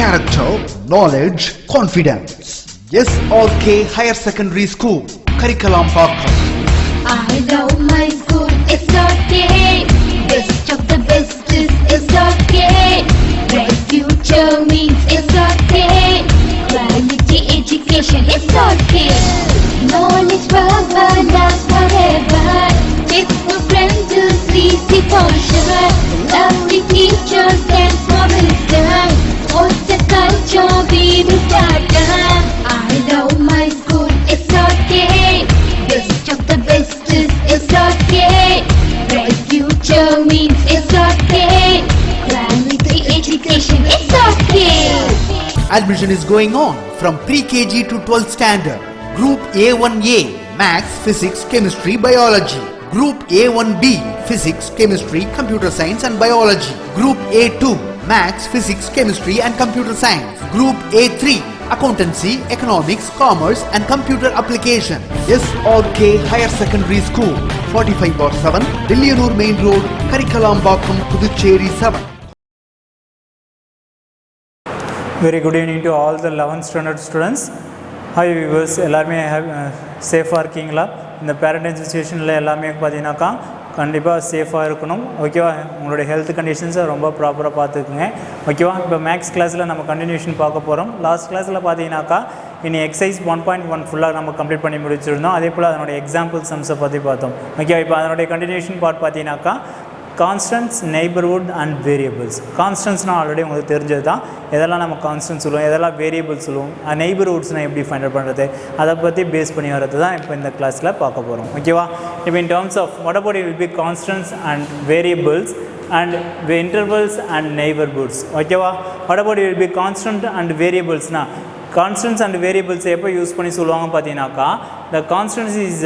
character, knowledge, confidence. SRK Higher Secondary School, Karikalambakkam. I love my school, SRK. Best of the best is SRK. Bright future means SRK. Quality education, SRK. Knowledge forever, love forever. Textbook friends will see for sure. Lovely teachers can promise them. What's the culture we will start? I love my school, SRK. Best of the best is SRK. Bright future means SRK. Quality education, SRK. Admission is going on from pre-KG to 12th standard. Group A1A, Maths, Physics, Chemistry, Biology. Group A1B, Physics, Chemistry, Computer Science and Biology. Group A2, Maths, Physics, Chemistry and Computer Science. Group A3, Accountancy, Economics, Commerce and Computer Application. SRK Higher Secondary School, 45/7, Dilliyanur Main Road, Karikalambakkam, Puducherry 7. Very good evening to all the 11th standard students. Hi viewers, எல்லாருமே சேஃபாக இருக்கீங்களா? இந்த parent சிச்சுவேஷனில் எல்லாமே பார்த்தீங்கன்னாக்கா கண்டிப்பாக சேஃபாக இருக்கணும். ஓகேவா? உங்களுடைய ஹெல்த் கண்டிஷன்ஸை ரொம்ப ப்ராப்பராக பார்த்துக்குங்க. ஓகேவா? இப்போ மேக்ஸ் கிளாஸில் நம்ம கண்டினியூஷன் பார்க்க போகிறோம். லாஸ்ட் கிளாஸில் பார்த்தீங்கன்னாக்கா இனி எக்ஸசைஸ் 1.1 ஃபுல்லாக நம்ம கம்ப்ளீட் பண்ணி முடிச்சிருந்தோம். அதே போல் அதனுடைய எக்ஸாம்பிள் சம்ஸை பற்றி பார்த்தோம். ஓகேவா? இப்போ அதனுடைய கண்டினியூஷன் பார்ட் பார்த்தீங்கன்னாக்கா கான்ஸ்டன்ட்ஸ், நெய்பர்ஹுட் அண்ட் வேரியபிள்ஸ். கான்ஸ்டன்ட்ஸ்னால் ஆல்ரெடி உங்களுக்கு தெரிஞ்சது தான். எதெல்லாம் நம்ம கான்ஸ்டன்ட் சொல்லுவோம், எதெல்லாம் வேரியபிள்ஸ் சொல்லுவோம், நெய்பர்ஹுட்ஸ்னால் எப்படி ஃபைண்ட் அவுட் பண்ணுறது, அதை பற்றி பேஸ் பண்ணி வரது தான் இப்போ இந்த கிளாஸில் பார்க்க போகிறோம். ஓகேவா? இப்போ in terms of what about it will be constants and variables and intervals and neighbourhoods. ஓகேவா? What about it will be constant and வேரியபிள்ஸ்னால் கான்ஸ்டன்ட்ஸ் அண்ட் வேரியபிள்ஸ் எப்போ யூஸ் பண்ணி சொல்லுவாங்க பார்த்தீங்கன்னாக்கா the constants is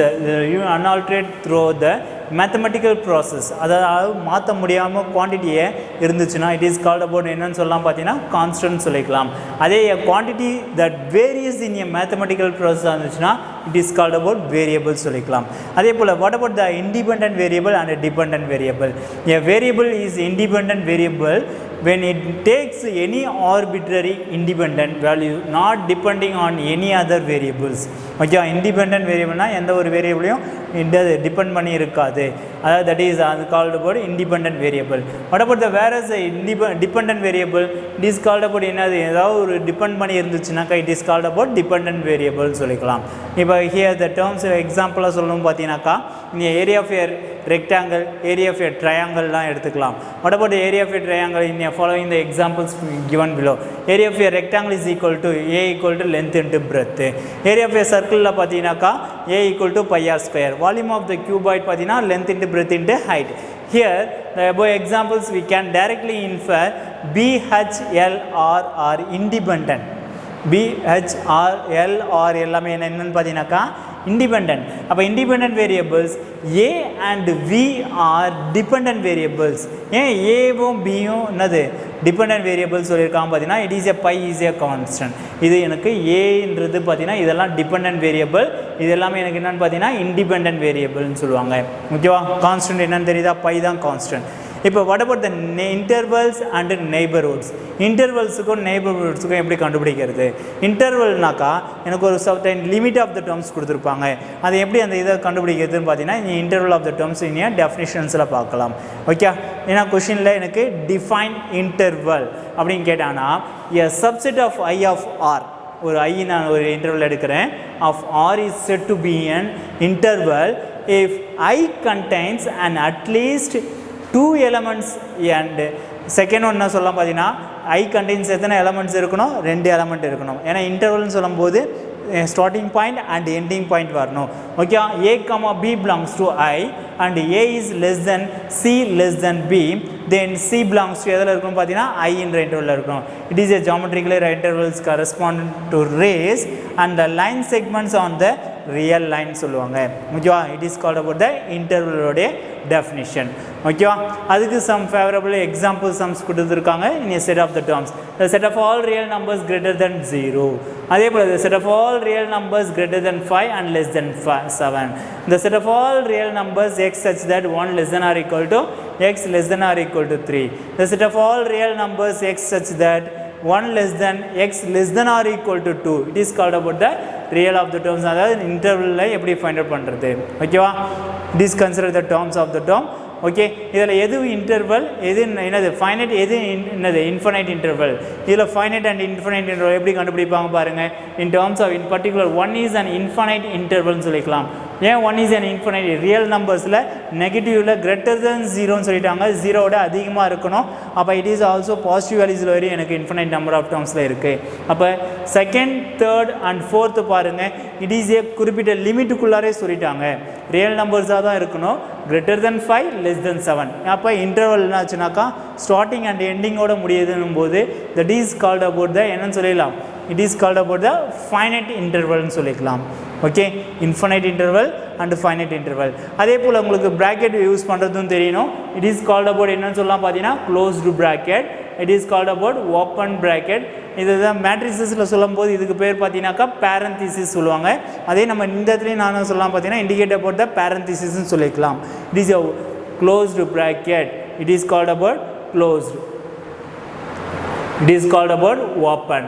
unaltered through the mathematical process. அதாவது மாற்ற முடியாமல் குவான்டிட்டியை இருந்துச்சுன்னா இட் இஸ் கால்ட் அபவுட் என்னன்னு சொல்லலாம் பார்த்தீங்கன்னா கான்ஸ்டன்ட் சொல்லிக்கலாம். அதே quantity that varies in a mathematical process இருந்துச்சுன்னா it is called about variable சொல்லிக்கலாம். அதே போல் what about the independent variable and dependent variable. A variable is independent variable when it takes any arbitrary independent value not depending on any other variables. Okay, independent வேரியபிள்னால் எந்த ஒரு வேரியபிளையும் depend பண்ணி இருக்காது. அதாவது தட் இஸ் அது called about independent variable. What about the where is dependent variable it is called about என்னது, ஏதாவது ஒரு டிபெண்ட் பண்ணி இருந்துச்சுனாக்கா it is called about dependent வேரியபிள்னு சொல்லிக்கலாம். இப்போ ஹியர் த டேர்ம்ஸ் எக்ஸாம்பிளாக சொல்லணும் பார்த்தீங்கன்னாக்கா இந்த area of a rectangle, area of a ட்ரையாங்கிள்லாம் எடுத்துக்கலாம். What about area of a triangle in following the examples given below. Area of a rectangle is equal to a equal to length into breadth. Area of a circle la pathina a equal to pi r square. Volume of the cuboid pathina length into breadth into height. Here the above examples we can directly infer B, H, L, R are independent. B, H, R, L, R எல்லாமே என்னன்னு பார்த்தீங்கன்னாக்கா independent. அப்போ independent variables A and V are dependent variables. ஏன் ஏவும் பியும் என்னது dependent variables சொல்லியிருக்காங்க பார்த்தீங்கன்னா it is a pi is a constant. இது எனக்கு ஏன்றது பார்த்தீங்கன்னா இதெல்லாம் டிபெண்டன்ட் வேரியபிள், இது எல்லாமே எனக்கு என்னென்னு பார்த்தீங்கன்னா இண்டிபெண்டன்ட் வேரியபிள்னு சொல்லுவாங்க. ஓகேவா? கான்ஸ்டன்ட் என்னன்னு தெரியுதா? பை தான் கான்ஸ்டன்ட். இப்போ what about the intervals and neighbourhoods. இன்டர்வல்ஸுக்கும் நெய்பர்ஹுட்ஸுக்கும் எப்படி கண்டுபிடிக்கிறது? இன்டர்வல்னாக்கா எனக்கு ஒரு certain limit of the terms கொடுத்துருப்பாங்க. அது எப்படி அந்த இதை கண்டுபிடிக்கிறதுன்னு பார்த்தீங்கன்னா இந்த இன்டர்வல் ஆஃப் த டேர்ம்ஸ் இனியா டெஃபினிஷன்ஸில் பார்க்கலாம். ஓகே, ஏன்னா கொஷினில் எனக்கு டிஃபைன் இன்டர்வல் அப்படின்னு கேட்டாங்கன்னா a subset of I of R, ஒரு ஐ நான் ஒரு இன்டர்வல் எடுக்கிறேன், of R is set to be an interval if I contains and at least 2 elements and second ஒன்று சொல்லலாம் பார்த்தீங்கன்னா ஐ கண்டெய்ன்ஸ் எத்தனை எலமெண்ட்ஸ் இருக்கணும்? 2 எலமெண்ட் இருக்கணும். ஏன்னா இன்டர்வல்னு சொல்லும்போது starting point and ending point வரணும். Okay, A, B belongs to I and A is less than C less than B, then C belongs to எதில் இருக்கணும் பார்த்தீங்கன்னா I என்ற இன்டர்வலில் இருக்கணும். It is a geometrically intervals correspond to rays and the line segments on the real line சொல்லுவாங்க. ஓகேவா? It is called about the இன்டர்வலோடைய definition. ஓகேவா? அதுக்கு சம் ஃபேவரபிள் எக்ஸாம்பிள் சம்ஸ் கொடுத்துருக்காங்க. In a set of the terms the set of all real numbers greater than 0. அதே போல் the set of all real numbers greater than 5 and less than 7. The set of all real numbers x such that 1 less than or equal to x less than or equal to 3. The set of all real numbers x such that 1 less than x less than or equal to 2, it is called about the real of the terms. அதாவது இன்டர்வல்ல எப்படி find out பண்ணுறது, ஓகேவா? it is considered the terms of the term. Okay, இதில் எது interval, எது என்னது finite, எது என்னது இன்ஃபைனைட் இன்டர்வல். இதில் ஃபைனைட் அண்ட் இன்ஃபைனைட் இன்டர்வல் எப்படி கண்டுபிடிப்பாங்க பாருங்கள். In terms of in particular one is and infinite இன்டர்வல்னு சொல்லிக்கலாம். ஏன் one is and infinite? Real நம்பர்ஸில் நெகட்டிவில் கிரேட்டர் தென் ஜீரோன்னு சொல்லிட்டாங்க, ஜீரோவோட அதிகமாக இருக்கணும். அப்போ இட் இஸ் ஆல்சோ பாசிட்டிவ் வேல்யூஸில் வரையும் எனக்கு இன்ஃபைனைட் நம்பர் ஆஃப் டேர்ம்ஸில் இருக்குது. அப்போ செகண்ட், தேர்ட் அண்ட் ஃபோர்த்து பாருங்கள், இட் இஸ் ஏ குறிப்பிட்ட லிமிட்டுக்குள்ளாரே சொல்லிட்டாங்க. ரியல் நம்பர்ஸாக தான் இருக்கணும், கிரேட்டர் தென் 5 லெஸ் தென் 7. அப்போ இன்டர்வல் என்னாச்சுனாக்கா ஸ்டார்டிங் அண்ட் எண்டிங்கோட முடியுதுன்னும் போது that is called about the என்னன்னு சொல்லிடலாம், it is called about the finite இன்டர்வல்னு சொல்லிக்கலாம். Okay, infinite interval and finite interval. அதே போல் உங்களுக்கு ப்ராக்கெட் யூஸ் பண்ணுறதும் தெரியணும். இட் இஸ் கால்ட் அபவுட் என்னன்னு சொல்லலாம் பார்த்தீங்கன்னா closed bracket, it is called about open bracket. இதுதான் மேட்ரிசஸில் சொல்லும் போது இதுக்கு பேர் பார்த்தீங்கன்னாக்கா பேரந்திசிஸ் சொல்லுவாங்க. அதே நம்ம இந்த இடத்துலையும் நான் சொல்லலாம் பார்த்தீங்கன்னா இண்டிகேட் அபவுட் த பேரந்திசிஸ்ன்னு சொல்லிக்கலாம். It is a closed bracket, it is called about closed, it is called about open.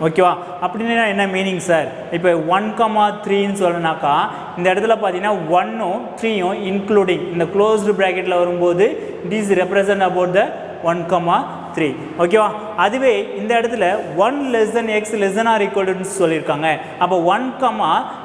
ஓகேவா? அப்படின்னா என்ன மீனிங் சார்? இப்போ 1,3ன்னு சொல்லனாக்கா இந்த இடத்துல பார்த்தீங்கன்னா 1ம் 3யும் இன்க்ளூடிங் இந்த க்ளோஸ்டு ப்ராக்கெட்டில் வரும்போது it is represent about the 1,3. ஓகேவா? அதுவே இந்த இடத்துல 1 less than x less than or equal to சொல்லியிருக்காங்க. அப்போ 1,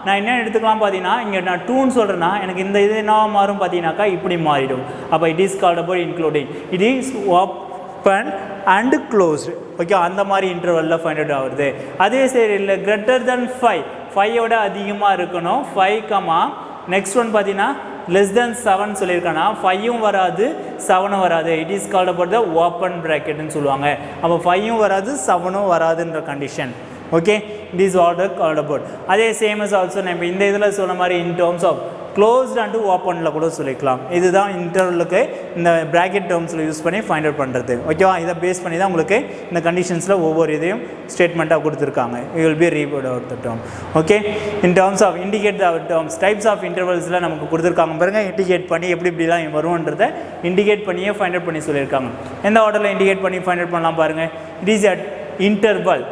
நான் என்ன எடுத்துக்கலாம் பார்த்தீங்கன்னா இங்கே நான் 2ன்னு சொல்கிறேன்னா எனக்கு இந்த இது என்ன மாறும் பார்த்தீங்கன்னாக்கா இப்படி மாறிடும். அப்போ it is called about including, it is open and closed. Okay, அந்த மாதிரி இன்டர்வலில் ஃபைண்ட் அவுட் ஆகுது. அதே சரி இல்லை, கிரேட்டர் தென் 5, 5யோட அதிகமாக இருக்கணும். 5, நெக்ஸ்ட் ஒன் பார்த்தீங்கன்னா லெஸ் தென் 7 சொல்லியிருக்காங்கன்னா 5ம் வராது 7ம் வராது. It is called about the open ப்ராக்கெட்னு சொல்லுவாங்க. அப்போ 5ம் வராது 7ம் வராதுன்ற condition. Okay, it is order called about. அதே சேம் இஸ் ஆல்சோ நம்ம இந்த இதில் சொன்ன மாதிரி in terms of closed and ஓப்பனில் கூட சொல்லிக்கலாம். இதுதான் இன்டர்வலுக்கு இந்த ப்ராக்கெட் டேர்ம்ஸில் யூஸ் பண்ணி ஃபைண்ட் அவுட் பண்ணுறது. ஓகேவா? இதை பேஸ் பண்ணி தான் உங்களுக்கு இந்த கண்டிஷன்ஸில் ஒவ்வொரு இதையும் ஸ்டேட்மெண்ட்டாக கொடுத்துருக்காங்க. You will be read out the term. Okay, in terms of indicate the terms types of இன்டர்வல்ஸில் நமக்கு கொடுத்துருக்காங்க பாருங்கள். இண்டிகேட் பண்ணி எப்படி இப்படிலாம் வரும்ன்றதை இண்டிகேட் பண்ணியே ஃபைண்ட் அவுட் பண்ணி சொல்லியிருக்காங்க. எந்த ஆர்டரில் இண்டிகேட் பண்ணி ஃபைண்ட் அவுட் பண்ணலாம் பாருங்கள். It is at interval,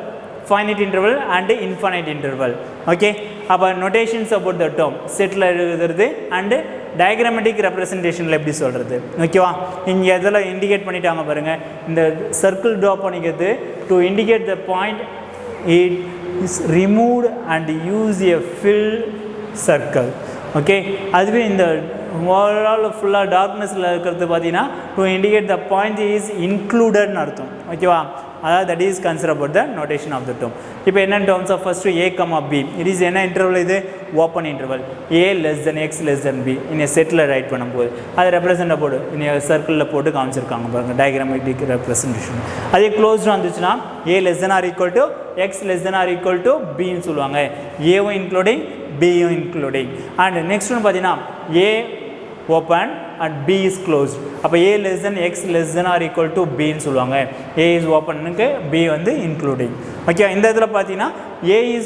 finite interval and infinite interval. Okay, அப்போ notations about the term செட்டில் எழுதுறது அண்டு டயக்ராமேட்டிக் ரெப்ரசன்டேஷனில் எப்படி சொல்கிறது. ஓகேவா? இங்கே எதில் இண்டிகேட் பண்ணிட்டாங்க பாருங்கள். இந்த சர்க்கிள் ட்ரா பண்ணிக்கிறது to indicate the point it is removed and use a fill circle. Okay, அதுவே இந்த ஓவரால் ஃபுல்லாக டார்க்னஸில் இருக்கிறது பார்த்தீங்கன்னா to indicate the point is இன்க்ளூடட்னு அர்த்தம். ஓகேவா? அதாவது that is consider about the notation of the term. இப்போ என்ன terms of first A, B, it is என்ன இன்டர்வல்? இது open interval. A less than x less than b இன்னும் settle right பண்ணும்போது அதை ரெப்ரசென்ட் போடு இன்னும் சர்க்கிளில் போட்டு காமிச்சிருக்காங்க பாருங்கள், டயக்ராமேட்டிக் ரெப்ரசன்டேஷன். அதே க்ளோஸ்டு வந்துச்சுன்னா A less than or equal to x less than or equal to bன்னு சொல்லுவாங்க. ஏவும் இன்க்ளூடிங் பியும் இன்க்ளூடிங். அண்ட் நெக்ஸ்ட் ஒன்று பார்த்தீங்கன்னா A open and B is closed. அப்போ A less than x less than or equal to B ன்னு சொல்லுவாங்க. A is openனுக்கு B வந்து including. Okay, இந்த இதில் பார்த்தீங்கன்னா A is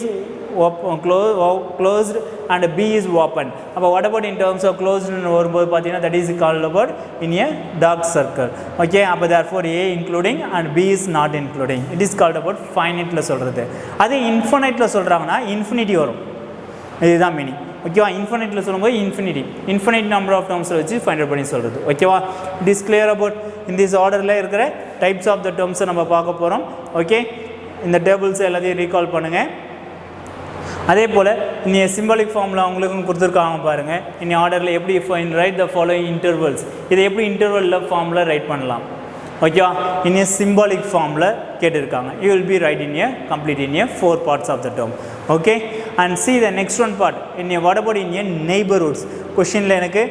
closed and B is open. அப்போ what about in terms of closed வரும்போது பார்த்தீங்கன்னா that is called about in a dark circle. Okay, அப்போ therefore A including and B is not including. It is called about finiteல சொல்கிறது. அதே infiniteல சொல்கிறாங்கன்னா infinity வரும். இதுதான் meaning. ஓகேவா? இன்ஃபினிட்டில் சொல்லும்போது இன்ஃபினிட் நம்பர் ஆஃப் டேர்ம்ஸில் வச்சு ஃபைண்ட் அவுட் பண்ணி சொல்கிறது. ஓகேவா? இட் இஸ் கிளியர் அபவுட் இந்த திஸ் ஆர்டரில் இருக்கிற டைப்ஸ் ஆஃப் த டேர்ம்ஸை நம்ம பார்க்க போகிறோம். ஓகே, இந்த டேபிள்ஸ் எல்லாத்தையும் ரீகால் பண்ணுங்கள். அதே போல் இனி சிம்பாலிக் ஃபார்மில் அவங்களுக்கும் கொடுத்துருக்காங்க பாருங்கள். இனி ஆர்டரில் எப்படி ரைட் த ஃபாலோயிங் இன்டர்வல்ஸ், இதை எப்படி இன்டர்வலில் ஃபார்மில் ரைட் பண்ணலாம். ஓகேவா? இன் ஏ சிம்பாலிக் ஃபார்மில் கேட்டிருக்காங்க. You will be write in a complete in a 4 parts of the term. Okay, and see the next one part in a what about in a neighbourhoods. கொஷினில் எனக்கு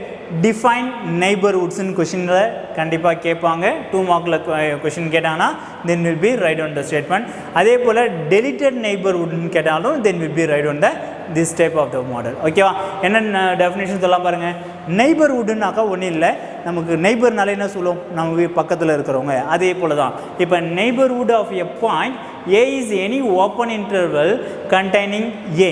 define நெய்பர்ஹுட்ஸ்ன்னு கொஷினில் கண்டிப்பாக கேட்பாங்க. 2 மார்க்கில் கொஷின் கேட்டாங்கன்னா then will be write on the statement. அதே போல் deleted நெய்பர்ஹுட்னு கேட்டாலும் then will be write on the this type of the model. ஓகேவா? என்னென்ன டெஃபினேஷன் சொல்லலாம் பாருங்கள். நெய்பர்ஹுட்னாக்கா ஒன்றும் இல்லை, நமக்கு நெய்பர்னால என்ன சொல்லுவோம், நம்ம பக்கத்தில் இருக்கிறவங்க. அதே போல் தான் இப்போ neighbourhood of a point A is any open interval containing A.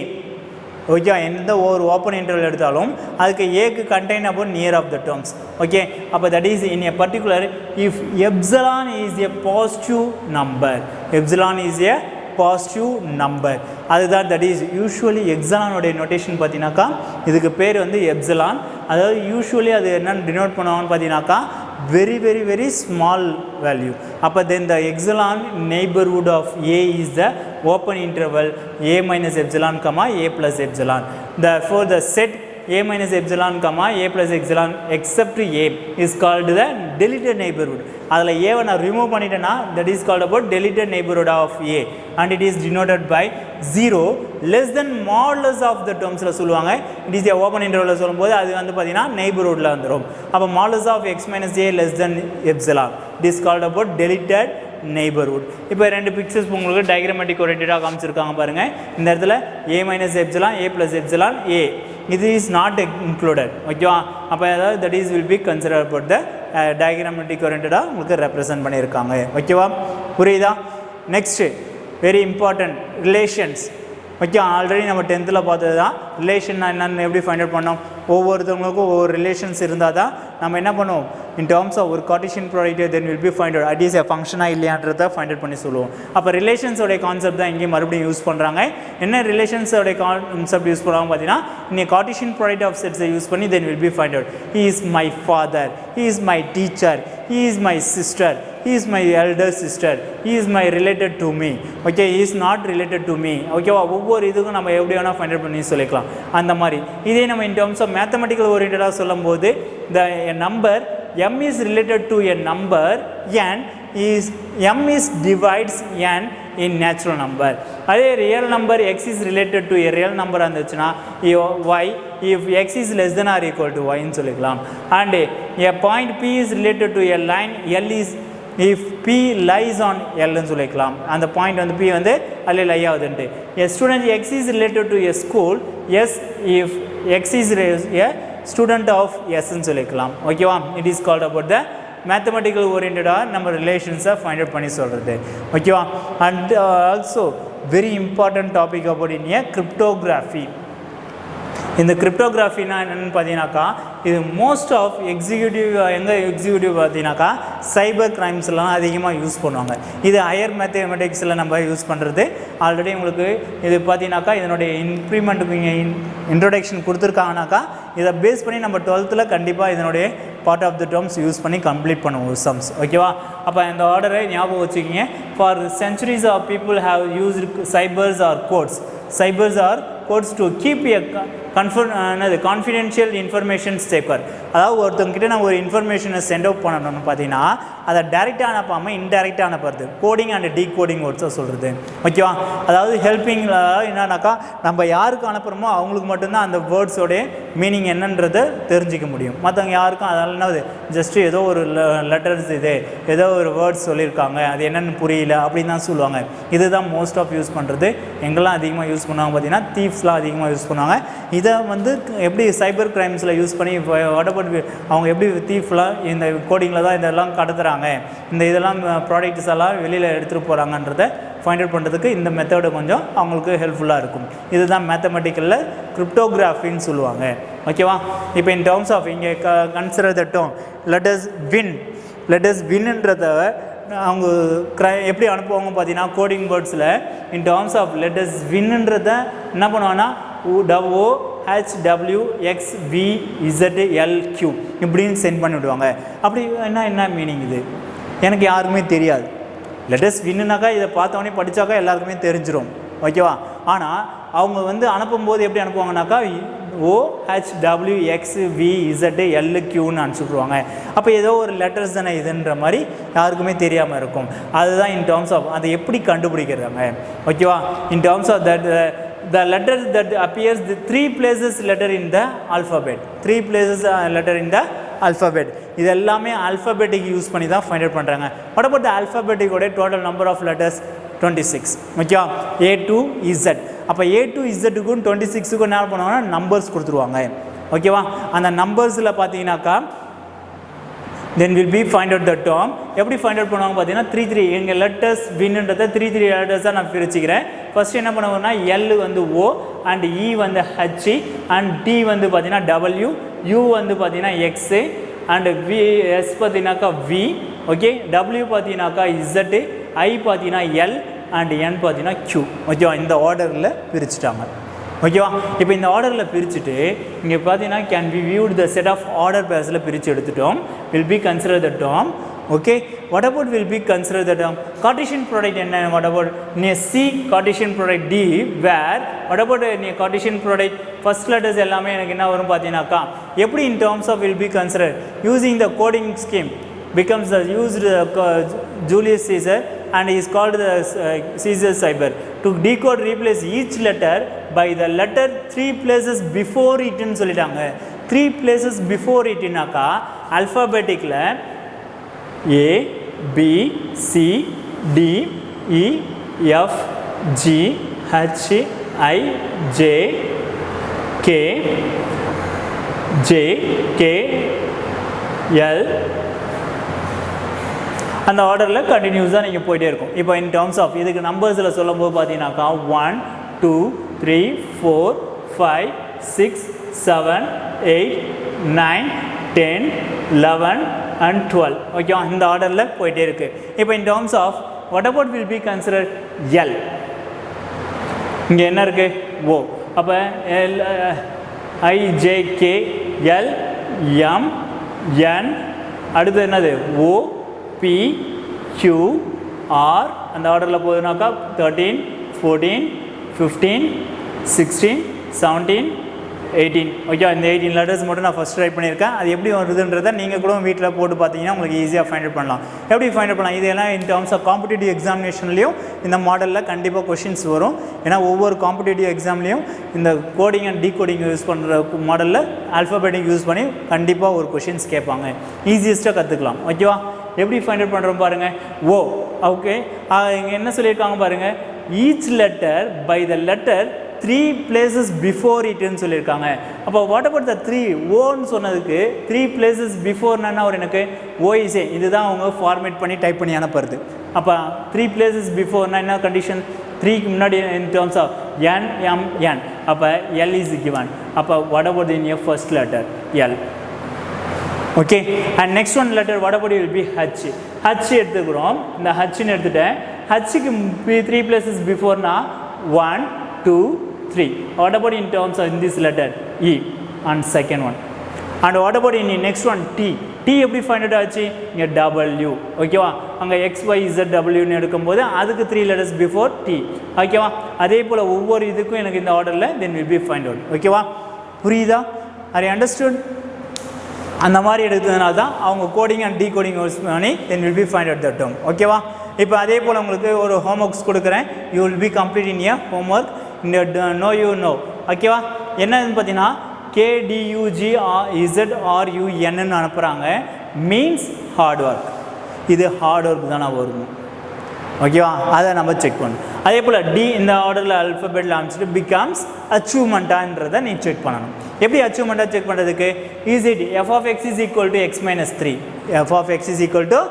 Okay, எந்த ஒரு ஓப்பன் இன்டர்வல் எடுத்தாலும் அதுக்கு ஏக்கு contain about near of the terms. Okay, அப்போ that is in a particular if epsilon is a positive number, epsilon is a positive number, அதுதான் that is usually எப்சிலானுடைய notation பார்த்தீங்கன்னாக்கா இதுக்கு பேர் வந்து எப்சிலான். அதாவது யூஸ்வலி அது என்னென்னு டினோட் பண்ணுவாங்கன்னு பார்த்தீங்கன்னாக்கா very very very small value. அப்போ then the epsilon neighborhood of A is the open interval A minus epsilon comma A plus epsilon. Therefore the set A minus epsilon comma A plus epsilon except A is called the deleted neighborhood. அதில் ஏவை நான் remove பண்ணிட்டேன்னா that is called about deleted neighborhood of A and it is denoted by 0 less than modulus of the termsல சொல்லுவாங்க. it is a open interval சொல்லும்போது அது வந்து பார்த்தீங்கன்னா neighborhoodல வந்துடும். அப்போ modulus of x minus A less than epsilon, it is called about deleted neighborhood. இப்போ ரெண்டு pictures உங்களுக்கு டயக்ராமேட்டிக் ஓரியன்டடாக காமிச்சிருக்காங்க பாருங்கள். இந்த இடத்துல A minus epsilon A plus epsilon A இது இஸ் நாட் இன்க்ளூடட். ஓகேவா, அப்போ அதாவது that is will be consider about the diagrammatic ஓரியன்டடாக உங்களுக்கு ரெப்ரசன்ட் பண்ணியிருக்காங்க. ஓகேவா, புரியுதா? Next very important relations. Okay, already நம்ம 10th பார்த்தது தான் ரிலேஷன் என்னென்னு எப்படி ஃபைண்ட் அவுட் பண்ணோம். ஒவ்வொருத்தவங்களுக்கும் ஒவ்வொரு ரிலேஷன்ஸ் இருந்தால் தான் நம்ம என்ன பண்ணுவோம் இன் டேர்ம்ஸ் ஆஃப் ஒரு Cartesian product then will be find out at is a ஃபங்க்ஷனாக இல்லையான்றதை ஃபைண்ட் அவுட் பண்ணி சொல்லுவோம். அப்போ ரிலேஷன்ஸோடைய கான்செப்ட் தான் இங்கேயும் மறுபடியும் யூஸ் பண்ணுறாங்க. என்ன ரிலேஷன்ஸோடைய கான்செப்ட் யூஸ் பண்ணுவாங்க பார்த்தீங்கன்னா இன்னைக்கு கார்ட்டீசியன் ப்ராடக்ட் ஆஃப் செட்ஸை யூஸ் பண்ணி தென் will be find out he is my father, he is my teacher, he is my sister, he is my elder sister, he is my related to me. Okay, he is not related to me. ஓகேவா, ஒவ்வொரு இதுக்கும் நம்ம எப்படி வேணால் find out பண்ணி சொல்லிக்கலாம். அந்த மாதிரி இதே நம்ம இன் டேர்ம்ஸ் ஆஃப் மேத்தமெட்டிக்கல் ஓரியன்டாக சொல்லும் போது the number m is related to a number n is m is divides n in natural number. அதே real number x is related to a real number இருந்துச்சுன்னா y if x is less than or equal to y ன்னு சொல்லிக்கலாம். and a point p is related to a line l is if p lies on l ன்னு சொல்லிக்கலாம். அந்த point வந்து p வந்து அதில் லை ஆகுதுன்ட்டு. a student x is related to a school yes if x is a student of s ன்னு சொல்லிக்கலாம். ஓகேவா, it is called about the mathematical ஓரியன்டாக நம்ம ரிலேஷன்ஸை ஃபைண்ட் அவுட் பண்ணி சொல்கிறது. ஓகேவா, and also very important topic about in a cryptography. இந்த கிரிப்டோகிராஃபினா என்னென்னு பார்த்தீங்கன்னாக்கா இது மோஸ்ட் ஆஃப் எக்ஸிக்யூட்டிவ் எக்ஸிக்யூட்டிவ் பார்த்தீங்கன்னாக்கா சைபர் கிரைம்ஸ்லாம் அதிகமாக யூஸ் பண்ணுவாங்க. இது ஹையர் மேத்தமெட்டிக்ஸில் நம்ம யூஸ் பண்ணுறது. ஆல்ரெடி உங்களுக்கு இது பார்த்தீங்கன்னாக்கா இதனுடைய இன்ட்ரோடக்ஷன் கொடுத்துருக்காங்கனாக்கா இதை பேஸ் பண்ணி நம்ம 12th கண்டிப்பாக இதனுடைய part of the terms use பண்ணி கம்ப்ளீட் பண்ணுவோம் சம்ஸ். ஓகேவா, அப்போ இந்த ஆர்டரை ஞாபகம் வச்சுக்கிங்க. For centuries of people have used ciphers or codes. Cybers are codes to keep a confidential information safer. அதாவது ஒருத்தவங்கிட்ட நான் ஒரு இன்ஃபர்மேஷனை சென்ட் அவுட் பண்ணணும்னு பார்த்தீங்கன்னா அதை டைரெக்டாக அனுப்பாமல் இன்டைரக்டாக அனுப்புறது கோடிங் அண்ட் டீகோடிங் வேர்ட்ஸாக சொல்கிறது. ஓகேவா, அதாவது ஹெல்பிங்கில் என்னன்னாக்கா நம்ம யாருக்கு அனுப்புகிறோமோ அவங்களுக்கு மட்டும்தான் அந்த வேர்ட்ஸோடைய மீனிங் என்னன்றதை தெரிஞ்சிக்க முடியும். மற்றவங்க யாருக்கும் அதெல்லாம் என்னது ஜஸ்ட்டு ஏதோ ஒரு லெட்டர்ஸ் இது ஏதோ ஒரு வேர்ட்ஸ் சொல்லியிருக்காங்க அது என்னென்னு புரியல அப்படின்னு தான் சொல்லுவாங்க. இதுதான் மோஸ்ட் ஆஃப் யூஸ் பண்ணுறது. எங்கெல்லாம் அதிகமாக யூஸ் பண்ணுவாங்க பார்த்தீங்கன்னா தீவ்ஸ்லாம் அதிகமாக யூஸ் பண்ணுவாங்க. இதை வந்து எப்படி சைபர் கிரைம்ஸில் யூஸ் பண்ணி அவங்க எப்படி தீஃப்லாம் இந்த கோடிங்கில் தான் இதெல்லாம் கடத்துகிறாங்க, இந்த இதெல்லாம் ப்ராடக்ட்ஸ் எல்லாம் வெளியில் எடுத்துகிட்டு போகிறாங்கன்றதை ஃபைண்ட் அவுட் பண்ணுறதுக்கு இந்த மெத்தடு கொஞ்சம் அவங்களுக்கு ஹெல்ப்ஃபுல்லாக இருக்கும். இதுதான் மேத்தமெட்டிக்கலில் கிரிப்டோகிராஃபின்னு சொல்லுவாங்க. ஓகேவா, இப்போ இன் டேர்ம்ஸ் ஆஃப் இங்கே கன்சிடர் த டேர்ம் லெட்டஸ் வின்ன்றத அவங்க எப்படி அனுப்புவாங்க பார்த்தீங்கன்னா கோடிங் வேர்ட்ஸில் இன் டேர்ம்ஸ் ஆஃப் லெட்டஸ் வின்ன்றதை என்ன பண்ணுவாங்கன்னா OHWXVZLQ இப்படின்னு சென்ட் பண்ணி விடுவாங்க. அப்படி என்ன மீனிங் இது எனக்கு யாருக்குமே தெரியாது. லெட்டஸ் வின்னுனாக்கா இதை பார்த்தவொடனே படித்தாக்கா எல்லாருக்குமே தெரிஞ்சிடும். ஓகேவா, ஆனால் அவங்க வந்து அனுப்பும்போது எப்படி அனுப்புவாங்கனாக்கா OHWXVZLQன்னு அனுப்பிச்சுட்ருவாங்க. அப்போ ஏதோ ஒரு லெட்டர்ஸ் தானே இதுன்ற மாதிரி யாருக்குமே தெரியாமல் இருக்கும். அதுதான் இன் டேர்ம்ஸ் ஆஃப் அதை எப்படி கண்டுபிடிக்கிறாங்க. ஓகேவா, in terms of that the letter that appears the 3 places letter in the alphabet 3 places letter in the alphabet இது எல்லாமே alphabetic யூஸ் பண்ணி தான் ஃபைண்ட் அவுட் பண்ணுறாங்க. what about the alphabetic ஓட total number of letters 26. ஓகேவா, A to Z. அப்போ A to Z-க்கும் 26க்கும் என்ன பண்ணுவாங்கன்னா நம்பர்ஸ் கொடுத்துருவாங்க. ஓகேவா, அந்த நம்பர்ஸில் பார்த்தீங்கன்னாக்கா then will be find out the term. எப்படி ஃபைண்ட் அவுட் பண்ணுவாங்க பார்த்தீங்கன்னா 3 எங்கள் லெட்டர்ஸ் வின்ன்றதை 3 லெட்டர்ஸாக நான் பிரிச்சுக்கிறேன். ஃபஸ்ட்டு என்ன பண்ணுவோம்னா எல் வந்து O அண்ட் இ வந்து ஹச் அண்ட் டி வந்து பார்த்தீங்கன்னா டபிள்யூ, யூ வந்து பார்த்தீங்கன்னா எக்ஸு அண்ட் வி எஸ் பார்த்தீங்கன்னாக்கா வி, ஓகே, டபிள்யூ பார்த்தீங்கன்னாக்கா இசட்டு, ஐ பார்த்தீங்கன்னா எல் அண்ட் என் பார்த்தீங்கன்னா கியூ. ஓகேவா, இந்த ஆர்டரில் பிரிச்சுட்டாங்க. ஓகேவா, இப்போ இந்த ஆர்டரில் பிரிச்சுட்டு இங்கே பார்த்தீங்கன்னா can be viewed the set of order பேர்ஸில் பிரித்து எடுத்துட்டோம். Will be consider the term. Okay, what about will be consider the term? Cartesian product என்ன? வாட் அபவுட் நீ C Cartesian product D where what about நீ Cartesian product first letters எல்லாமே எனக்கு என்ன வரும் பார்த்தீங்கன்னாக்கா எப்படி in terms of will be consider using the coding scheme becomes the used Julius Caesar and is called the Caesar cyber. To decode replace each letter by the letter 3 places before it ன்னு சொல்லிட்டாங்க. 3 places before it னாக்கா alphabeticல A B C D E F G H I J K J K L அந்த ஆர்டரில் கண்டினியூஸாக நீங்கள் போயிட்டே இருக்கும். இப்போ in terms of இதுக்கு நம்பர்ஸில் சொல்லும் போது பார்த்தீங்கன்னாக்கா 1 2 3 4 5 6 7 8 9 10 11 and 12. ஓகே, இந்த ஆர்டரில் போயிட்டே இருக்குது. இப்போ in terms of what about will be consider L? இங்கே என்ன இருக்குது? ஓ. அப்போ L I J K L M N அடுத்து என்னது? ஓ P Q R அந்த ஆர்டரில் போகுதுனாக்கா 13 14 15 16 17 18. ஓகே, இந்த 18 லெட்டர்ஸ் மட்டும் நான் ஃபஸ்ட் ரைட் பண்ணியிருக்கேன். அது எப்படி வருதுன்றதை நீங்கள் கூட வீட்டில் போட்டு பார்த்தீங்கன்னா உங்களுக்கு ஈஸியாக ஃபைண்ட் அவுட் பண்ணலாம். எப்படி ஃபைண்ட் அவுட் பண்ணலாம்? இதெல்லாம் இன் டேர்ம்ஸ் ஆஃப் காம்படிட்டிவ் எக்ஸாமினேஷன்லேயும் இந்த மாடலில் கண்டிப்பாக கொஷின்ஸ் வரும். ஏன்னா ஒவ்வொரு காம்படிட்டிவ் எக்ஸாம்லேயும் இந்த கோடிங் அண்ட் டீகோடிங் யூஸ் பண்ணுற மாடலில் ஆல்ஃபாபெட்டிக் யூஸ் பண்ணி கண்டிப்பாக ஒரு கொஷின்ஸ் கேட்பாங்க. ஈஸியஸ்ட்டாக கற்றுக்கலாம். ஓகேவா, எப்படி ஃபைண்ட் அவுட் பண்ணுறோம் பாருங்கள். ஓ. ஓகே, இங்கே என்ன சொல்லியிருக்காங்க பாருங்கள். Each letter by the letter 3 places before itன்னு சொல்லியிருக்காங்க. அப்போ வாட் அபவுட் த 3 ஓன்னு சொன்னதுக்கு 3 places பிஃபோர்னா ஒரு எனக்கு ஓஇசே இதுதான் அவங்க ஃபார்மேட் பண்ணி டைப் பண்ணி அனுப்புறது. அப்போ 3 places பிஃபோர்னா என்ன கண்டிஷன்? 3க்கு முன்னாடி in terms of N M N. அப்போ எல் இஸ் கிவன். அப்போ what about in a first letter L. Okay, and next one letter what about will be H. H எடுத்துக்கிறோம். இந்த ஹச்ன்னு எடுத்துட்டேன். ஹச்சுக்கு 3 places பிஃபோர்னா 1 2 3. What about in terms of in this letter E and second one? And what about in the next one T? T எப்படி find out ஆச்சு? இங்கே W. ஓகேவா, அங்கே X Y Z Wன்னு எடுக்கும்போது அதுக்கு 3 letters before T. ஓகேவா, அதே போல் ஒவ்வொரு இதுக்கும் எனக்கு இந்த ஆர்டரில் then will be find out. ஓகேவா, புரியுதா? Are you understood? அந்த மாதிரி எடுத்ததுனால தான் அவங்க கோடிங் அண்ட் டீகோடிங் யூஸ் பண்ணி then will be find out the term. ஓகேவா, இப்போ அதே போல் உங்களுக்கு ஒரு ஹோம்ஒர்க்ஸ் கொடுக்குறேன். you will be complete in your homework. இந்த நோ யூ நோ. ஓகேவா, என்னன்னு பார்த்தீங்கன்னா KDUGZRUNன்னு அனுப்புகிறாங்க. Means hard work. இது ஹார்ட் ஒர்க் தானே வரும். ஓகேவா, அதை நம்ம செக் பண்ணணும். அதே போல் டி இந்த ஆர்டரில் அல்ஃபபெட்டில் ஆரம்பிச்சுட்டு பிகம்ஸ் அச்சீவ்மெண்ட்டான்றதை நீ செக் பண்ணணும். எப்படி அச்சீவ்மெண்ட்டாக செக் பண்ணுறதுக்கு? Is it f of x is equal to x minus 3. f of x is equal to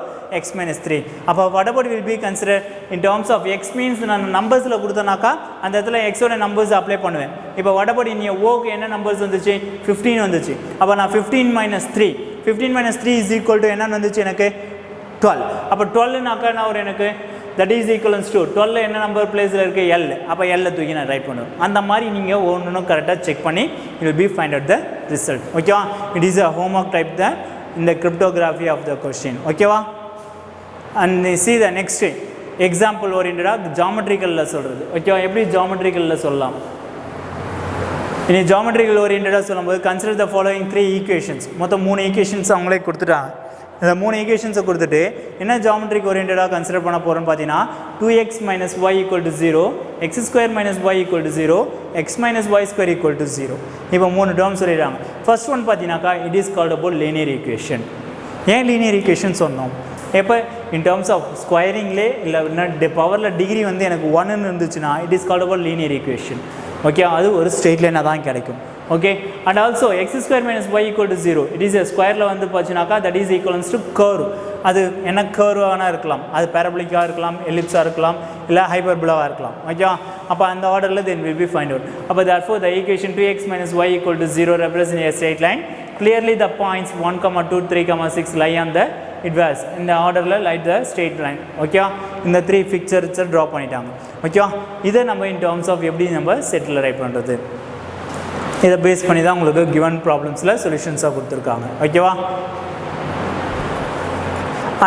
x minus 3. அப்போ what about will be considered in terms of x means நான் நம்பர்ஸில் கொடுத்தனாக்கா அந்த இடத்துல எக்ஸோட numbers apply பண்ணுவேன். இப்போ what about in your ஓக்கு என்ன numbers வந்துச்சு? 15 வந்துச்சு. அப்போ நான் 15 minus 3 15 minus 3 is equal to என்னன்னு வந்துச்சு எனக்கு? 12. அப்போ 12னாக்கா நான் ஒரு எனக்கு that is equivalent to 12 என்ன நம்பர் பிளேஸில் இருக்குது? L. அப்போ L தூக்கி நான் ரைட் பண்ணுவேன். அந்த மாதிரி நீங்கள் ஒன்றும் கரெக்டாக செக் பண்ணி you will be find out the result. ஓகேவா, it is a homework type தான் இந்த cryptography of the question. ஓகேவா, and see the next example oriented ஜாமெட்ரிக்கலில் சொல்கிறது. ஓகேவா, எப்படி ஜாமெட்ரிக்கலில் சொல்லலாம்? இனி ஜாமெட்ரிக்கல் ஓரியன்டாக சொல்லும்போது கன்சிடர் த ஃபாலோயிங் 3 ஈக்குவேஷன்ஸ். மொத்தம் 3 ஈக்குவேஷன்ஸ் அவங்களே கொடுத்துட்டாங்க. இந்த 3 ஈக்குவேஷன்ஸை கொடுத்துட்டு என்ன ஜாமெட்ரிக் ஓரியன்டாக கன்சிடர் பண்ண போகிறோன்னு பார்த்தீங்கன்னா 2x minus y equal to 0, x square minus y equal to 0, x minus y square equal to 0. இப்போ 3 டேர்ம் சொல்லிடுறாங்க. ஃபர்ஸ்ட் ஒன் பார்த்தீங்கன்னாக்கா it is called about linear equation. ஏன் லீனியர் ஈக்குவேஷன் சொன்னோம்? எப்போ இன் டேர்ம்ஸ் ஆஃப் ஸ்கொயரிங்லே இல்லை பவரில் டிகிரி வந்து எனக்கு 1ன்னு இருந்துச்சுன்னா it is called about linear equation. Okay, அது ஒரு ஸ்ட்ரெயிட் லைனாக தான் கிடைக்கும். Okay, and also x square minus y equal to 0 it is ஸ்கொயரில் வந்து போச்சுனாக்கா that is equivalence to curve. அது என்ன கர்வானா இருக்கலாம், அது பேரபோலிக்காக இருக்கலாம், எலிப்ஸாக இருக்கலாம், இல்லை ஹைப்பர்போலாவாக இருக்கலாம். ஓகேவா, அப்போ அந்த ஆர்டரில் then will be find out. அப்போ therefore the equation 2x minus y equal to 0 represents a straight line. Clearly the points 1, 2, 3, 6 lie on the inverse. இந்த ஆர்டரில் லைட் த ஸ்ட்ரெயிட் லைன். ஓகேவா? இந்த 3 ஃபிக்சர்ஸை ட்ரா பண்ணிட்டாங்க. ஓகேவா? இதை நம்ம இன் டேர்ம்ஸ் ஆஃப் எப்படி நம்ம செட்டில் ரைட் பண்ணுறது, இதை பேஸ் பண்ணி தான் உங்களுக்கு கிவன் ப்ராப்ளம்ஸில் சொல்யூஷன்ஸாக கொடுத்துருக்காங்க. ஓகேவா?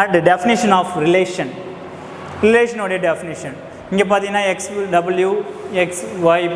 அண்ட் டெஃபினிஷன் ஆஃப் ரிலேஷன், ரிலேஷனுடைய டெஃபினிஷன் இங்கே பார்த்தீங்கன்னா X W X Y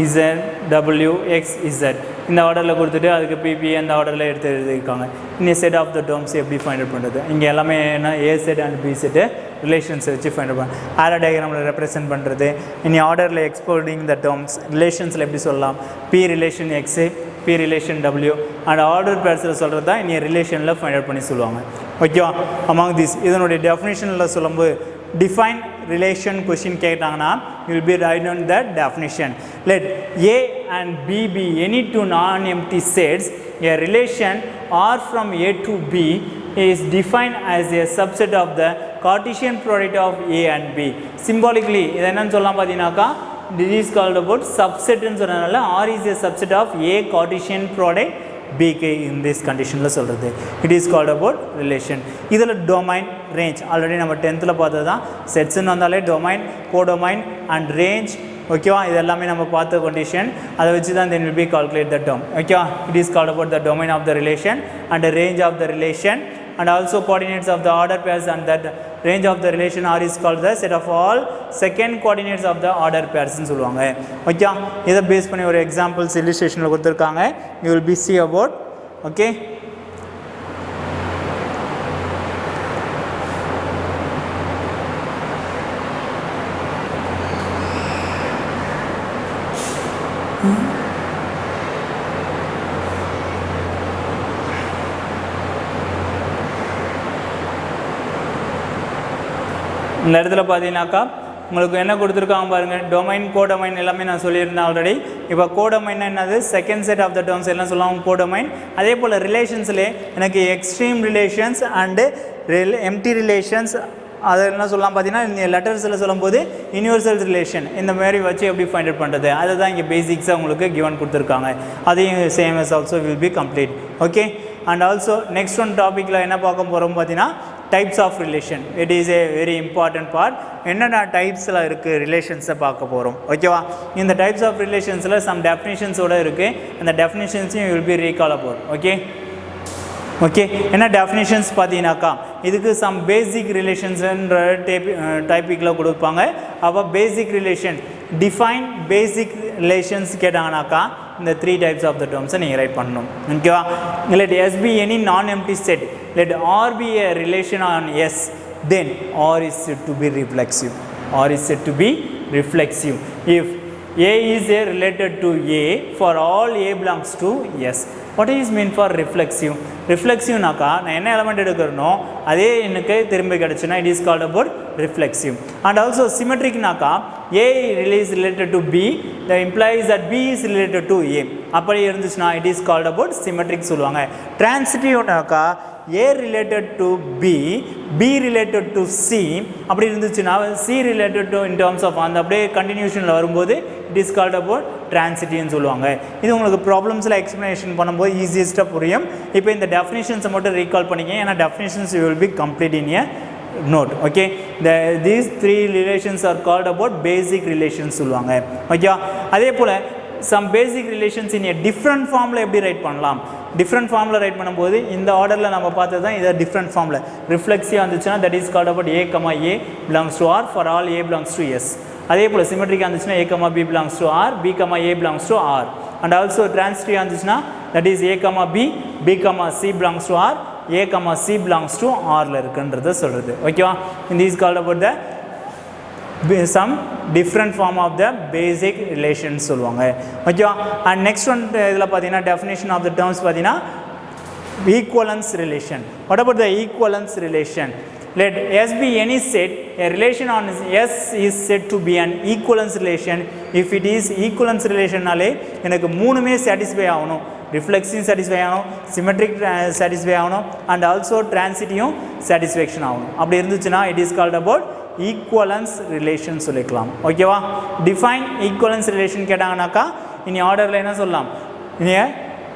Z W X Z இந்த ஆர்டரில் கொடுத்துட்டு அதுக்கு பிபி அந்த ஆர்டரில் எடுத்து எழுதியிருக்காங்க. இன்னி செட் ஆஃப் த டேர்ம்ஸ் எப்படி ஃபைண்ட் அவுட் பண்ணுறது, இங்கே எல்லாமே என்ன ஏ செட் அண்ட் பி செட்டு ரிலேஷன்ஸை வச்சு ஃபைண்ட் அவுட் பண்ண ஆரோ டயக்ராமில் ரெப்ரசென்ட் பண்ணுறது. இனி ஆர்டரில் எக்ஸ்போர்டிங் த டேர்ம்ஸ் ரிலேஷன்ஸில் எப்படி சொல்லலாம், B relation x B relation டபிள்யூ அண்ட் ஆர்டர் பேர்ஸில் சொல்கிறது தான் இனி ரிலேஷனில் ஃபைண்ட் அவுட் பண்ணி சொல்லுவாங்க. ஓகேவா? அமாங் திஸ் இதனுடைய டெஃபினேஷனில் சொல்லும்போது define relation question கேட்டாங்கன்னா you will be write down that definition. Let A and B be any two non-empty sets. A relation R from A to B is defined as a subset of the Cartesian product of A and B. Symbolically இதை என்னன்னு சொல்லலாம் பார்த்தீங்கன்னாக்கா this is called about subset ன்னு சொன்னதால R is a subset of A Cartesian product பிக்கு in this கண்டிஷனில் சொல்கிறது. It is called about relation. இதில் domain range already நம்ம 10th பார்த்தது தான். செட்ஸ்ன்னு வந்தாலே டொமைன் கோடொமைன் அண்ட் ரேஞ்ச். ஓகேவா? இது எல்லாமே நம்ம பார்த்த கண்டிஷன். அதை வச்சு தான் then will be calculate the term. ஓகேவா? It is called about the domain of the relation and range of the relation and also coordinates of the order pairs, and that range of the relation R is called the set of all second coordinates of the order pairs னு சொல்லுவாங்க. Okay, இதை base பண்ணி ஒரு examples இல்லுஸ்ட்ரேஷனில் கொடுத்துருக்காங்க. you will be see about. Okay, இந்த இடத்துல பார்த்தீங்கன்னாக்கா உங்களுக்கு என்ன கொடுத்துருக்காங்க பாருங்கள், டொமைன் கோடொமைன் எல்லாமே நான் சொல்லியிருந்தேன் ஆல்ரெடி. இப்போ கோடொமைன் என்னது, second set of the terms எல்லாம் சொல்லுவாங்க கோடொமைன். அதே போல் ரிலேஷன்ஸ்லேயே எனக்கு extreme relations and empty relations அதெல்லாம் சொல்லலாம். பார்த்தீங்கன்னா இந்த லெட்டர்ஸில் சொல்லும்போது யூனிவர்சல் ரிலேஷன் இந்த மாதிரி வச்சு எப்படி ஃபைண்ட் அவுட் பண்ணுறது, அதை தான் இங்கே பேசிக்ஸாக உங்களுக்கு கிவன் கொடுத்துருக்காங்க. அதையும் same as also will be complete. Okay, and also next one டாப்பிக்கில் என்ன பார்க்க போகிறோம் பார்த்தீங்கன்னா types of relation. It is a very important part. என்னென்ன டைப்ஸில் இருக்குது ரிலேஷன்ஸை பார்க்க போகிறோம். ஓகேவா, இந்த டைப்ஸ் ஆஃப் ரிலேஷன்ஸில் சம் டெஃபினிஷன்ஸோடு இருக்குது. அந்த டெஃபினிஷன்ஸையும் will be recall about. Okay okay, என்ன டெஃபினிஷன்ஸ் பார்த்தீங்கன்னாக்கா இதுக்கு சம் பேசிக் ரிலேஷன்ஸ்ன்ற டைப்பிக்கில் கொடுப்பாங்க. அப்போ basic relation define basic relations கேட்டாங்கனாக்கா இந்த 3 டைப்ஸ் ஆஃப் த டேர்ம்ஸை நீங்கள் ரைட் பண்ணணும். ஓகேவா, let S be any non empty set, let R be a relation on S, then R is said to be reflexive. R is said to be reflexive if A is a related to A for all A belongs to S. What is mean for reflexive? ரிஃப்ளெக்சிவ்னாக்கா நான் என்ன element எடுக்கிறனோ அதே எனக்கு திரும்ப கிடச்சுன்னா it is called about reflexive. And also சிமெட்ரிக்னாக்கா A is related to B, that implies that B is related to A. அப்படி இருந்துச்சுன்னா it is called about symmetric சொல்லுவாங்க. ட்ரான்சிட்டிவ்னாக்கா A related to B, B related to C அப்படி இருந்துச்சுன்னா C related to in terms of அந்த அப்படியே கண்டினியூஷனில் வரும்போது it is called about ட்ரான்சிட்டிவ்னு சொல்லுவாங்க. இது உங்களுக்கு ப்ராப்ளம்ஸில் எக்ஸ்ப்ளனேஷன் பண்ணும்போது ஈஸியஸ்ட்டாக புரியும். இப்போ இந்த டெஃபினிஷன்ஸை மட்டும் ரீகால் பண்ணிக்க, ஏன்னா definitions will be complete in a note. Okay, these 3 relations are called about basic relations சொல்லுவாங்க. ஓகே, அதே போல் some basic relations in a different formula எப்படி ரைட் பண்ணலாம். டிஃப்ரெண்ட் ஃபார்மில் ரைட் பண்ணும்போது இந்த ஆர்டரில் நம்ம பார்த்தது தான் இதை டிஃப்ரெண்ட் ஃபார்மில் ரிஃப்ளெக்ஸிவாக இருந்துச்சுன்னா that is called about A, A belongs to R for all A belongs to S. அதே போல் சிமெட்ரிக்காக இருந்துச்சுன்னா A, B belongs to R, B, A belongs to R. And also டிரான்சிட்டிவாக இருந்துச்சுன்னா that is A, B, B, C belongs to R, A, C belongs to Rல இருக்குன்றதை சொல்கிறது. ஓகேவா, இந்த is called about the some different form of the basic relations சொல்லுவாங்க. ஓகேவா, and next one இதில் பார்த்தீங்கன்னா டெஃபினேஷன் ஆஃப் த டேர்ம்ஸ் பார்த்தீங்கன்னா equivalence relation. What about the equivalence relation? Let S be any set, a relation on S is said to be an equivalence relation if it is equivalence relationனாலே எனக்கு மூணுமே satisfy ஆகணும். ரிஃப்ளெக்ஸிங் satisfy ஆகணும், symmetric satisfy ஆகணும், and also டிரான்சிட்டியும் satisfaction ஆகணும். அப்படி இருந்துச்சுன்னா it is called about equivalence relation சொல்லிக்கலாம். ஓகேவா? டிஃபைன் ஈக்குவலன்ஸ் ரிலேஷன் கேட்டாங்கனாக்கா இனி ஆர்டரில் என்ன சொல்லலாம்? இனி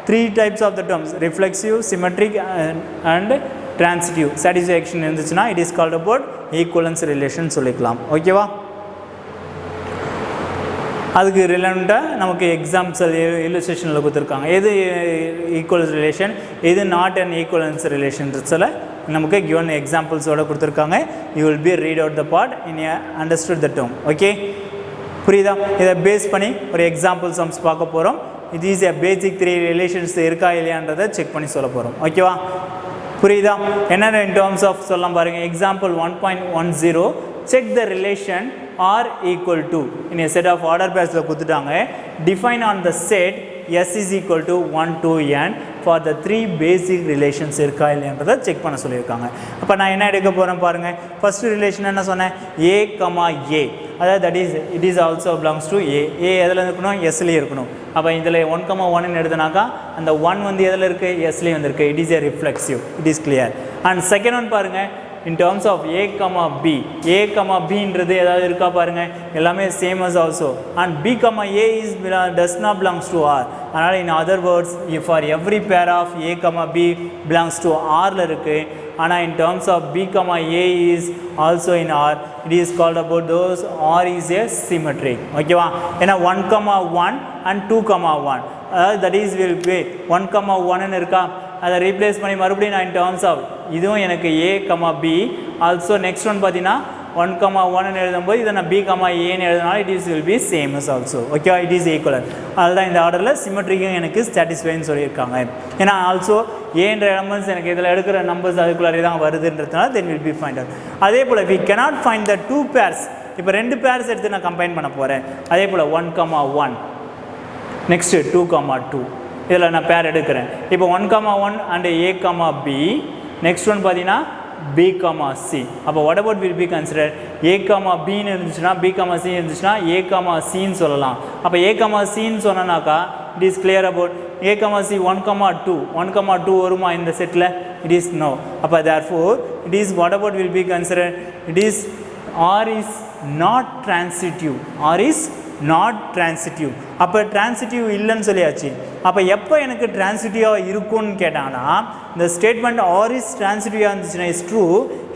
3 types of the terms, reflexive, symmetric and transitive satisfaction இருந்துச்சுன்னா it is called about equivalence relation சொல்லிக்கலாம். ஓகேவா? அதுக்கு ரிலேட்டடாக நமக்கு எக்ஸாம்ஸ் இல்லுஸ்ட்ரேஷனில் கொடுத்துருக்காங்க. எது ஈக்குவலன்ஸ் ரிலேஷன், எது நாட் அண்ட் ஈக்குவலன்ஸ் ரிலேஷன்ஸில் நமக்கு கிவன் எக்ஸாம்பிள்ஸோடு கொடுத்துருக்காங்க. You will be read out the part in understood the term. Okay, புரியுதா? இதை பேஸ் பண்ணி ஒரு எக்ஸாம்பிள் சம்ஸ் பார்க்க போகிறோம். இது ஈஸியாக பேசிக் 3 ரிலேஷன்ஸ் இருக்கா இல்லையான்றதை செக் பண்ணி சொல்ல போகிறோம். ஓகேவா? புரியுதா? என்னென்ன இன் டேர்ம்ஸ் ஆஃப் சொல்லலாம் பாருங்கள். Example 1.10 check the relation R equal to in a set of order pairs கொடுத்துட்டாங்க. Define on the set S is equal to 1 to n for the 3 basic relations இருக்கா இல்லையான்றதை செக் பண்ண சொல்லியிருக்காங்க. அப்போ நான் என்ன எடுக்க போகிறேன் பாருங்கள். ஃபஸ்ட்டு ரிலேஷன் என்ன சொன்னேன்? A, A, அதாவது that is it is also belongs to A. A எதில் இருக்கணும்? Sலேயே இருக்கணும். அப்போ இதில் 1,1ன்னு எடுத்தனாக்கா அந்த 1 வந்து எதில் இருக்குது? Sலேயே வந்துருக்கு. It is a reflexive. It is clear. And second one பாருங்கள். In terms of A, B, A, Bன்றது ஏதாவது இருக்கா பாருங்கள். எல்லாமே same as also. And B, A is does not belongs to R. அதனால் in other words for every pair of A, B belongs to Rல இருக்குது. ஆனால் in terms of B, A is also in R. It is called about those R is a symmetric. ஓகேவா? ஏன்னா 1,1 and 2,1 அதாவது that is will B 1,1ன்னு இருக்கா, அதை replace பண்ணி மறுபடியும் நான் இன் டேர்ம்ஸ் ஆஃப் இதுவும் எனக்கு A, B also next one பார்த்தீங்கன்னா 1,1ன்னு எழுதும்போது இதை நான் B, Aன்னு எழுதினாலும் it is will be same as also. ஓகேவா? It is equivalent. அதுதான் இந்த ஆர்டரில் சிமெட்ரிக்கும் எனக்கு சாட்டிஸ்ஃபைன்னு சொல்லியிருக்காங்க. ஏன்னா ஆல்சோ ஏன்ற எலமெண்ட்ஸ் எனக்கு இதில் எடுக்கிற நம்பர்ஸ் அதுக்குள்ளாரே தான் வருதுன்றதுனால then will be find out. அதே போல் we cannot find the 2 pairs. இப்போ 2 பேர்ஸ் எடுத்து நான் கம்பைன் பண்ண போகிறேன். அதே போல் 1,1 நெக்ஸ்ட்டு 2,2 இதில் நான் பேர் எடுக்கிறேன். இப்போ 1,1 and A, B. Next one பார்த்தீங்கன்னா B, C. அப்போ what about will be consider? A, Bன்னு இருந்துச்சுன்னா B, C இருந்துச்சுன்னா A, Cன்னு சொல்லலாம். அப்போ A, Cன்னு சொன்னாக்கா it is clear about A, C 1,2 வருமா இந்த செட்டில்? It is no. அப்போ therefore it is what about will be consider? It is R is not transitive. R is not transitive. அப்போ ட்ரான்சிட்டிவ் இல்லைன்னு சொல்லியாச்சு. அப்போ எப்போ எனக்கு ட்ரான்சிட்டிவாக இருக்கும்னு கேட்டாங்கன்னா இந்த ஸ்டேட்மெண்ட் ஆர் இஸ் ட்ரான்சிட்டிவாக இருந்துச்சுன்னா is true.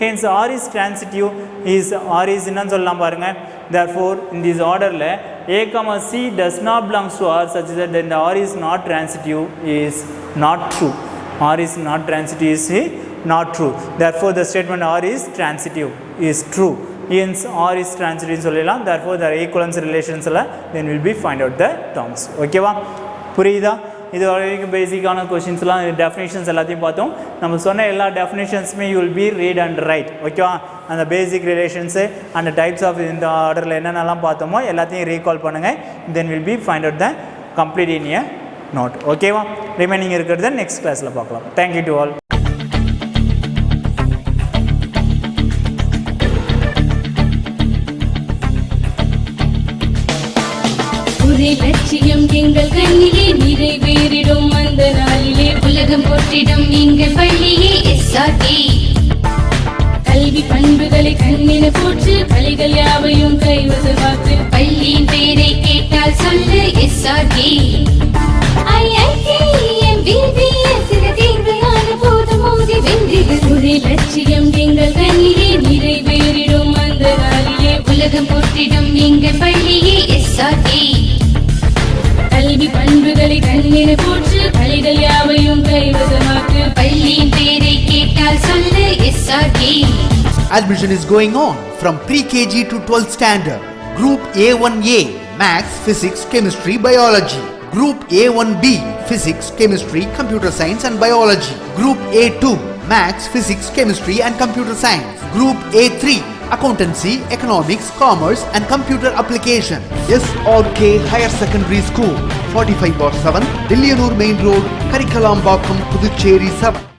Hence R is transitive is R is என்னன்னு சொல்லலாம் பாருங்கள். தேர்ஃபோர் இன் திஸ் ஆர்டரில் A, C does not belongs to R such that then the R is not transitive is not true. R is not transitive is not true. Therefore the statement R is transitive is true. Hence R is transitive சொல்லலாம். Therefore the equivalence relations then will be find out the terms. ஓகேவா? புரியுதா? இது வரைக்கும் பேசிக்கான கொஷின்ஸ்லாம் definitions எல்லாத்தையும் பார்த்தோம். நம்ம சொன்ன எல்லா டெஃபினேஷன்ஸுமே you will be read and write. ஓகேவா? அந்த பேசிக் ரிலேஷன்ஸு அந்த டைப்ஸ் ஆஃப் இந்த ஆர்டரில் என்னென்னலாம் பார்த்தோமோ எல்லாத்தையும் ரீகால் பண்ணுங்கள். Then will be find out the complete in a note. ஓகேவா? ரிமைனிங் இருக்கிறத நெக்ஸ்ட் கிளாஸில் பார்க்கலாம். Thank you to all. லட்சியம் எங்கள் கண்ணிலே நிறைவேறிடும் அந்த நாளிலே உலகம் போற்றிடும் எங்கள் பள்ளியே SRT. கல்வி பண்புகளை கண்ணின போற்று கலைகள் யாவையும் கைவசமாக்கு பள்ளியின் பெயரை கேட்டால் சொல்லு SRT. ஒரே லட்சியம் எங்கள் கண்ணிலே நிறைவேறிடும் அந்த நாளிலே உலகம் போற்றிடும் எங்கள் பள்ளியே SRT. கல்வி பண்புகளை கண்ணின போற்று கலைகள் யாவையும் கைவசமாக்கு பள்ளியின் பெயரை கேட்டால் சொல்லு SRT. Admission is going on from pre-KG to 12th standard. Group A1A Maths, Physics, Chemistry, Biology. Group A1B Physics, Chemistry, Computer Science and Biology. Group A2 Maths, Physics, Chemistry and Computer Science. Group A3 Accountancy, Economics, Commerce and Computer Application. SRK Higher Secondary School, 45/7, Dilliyanur Main Road, Karikalambakkam, Puducherry 7.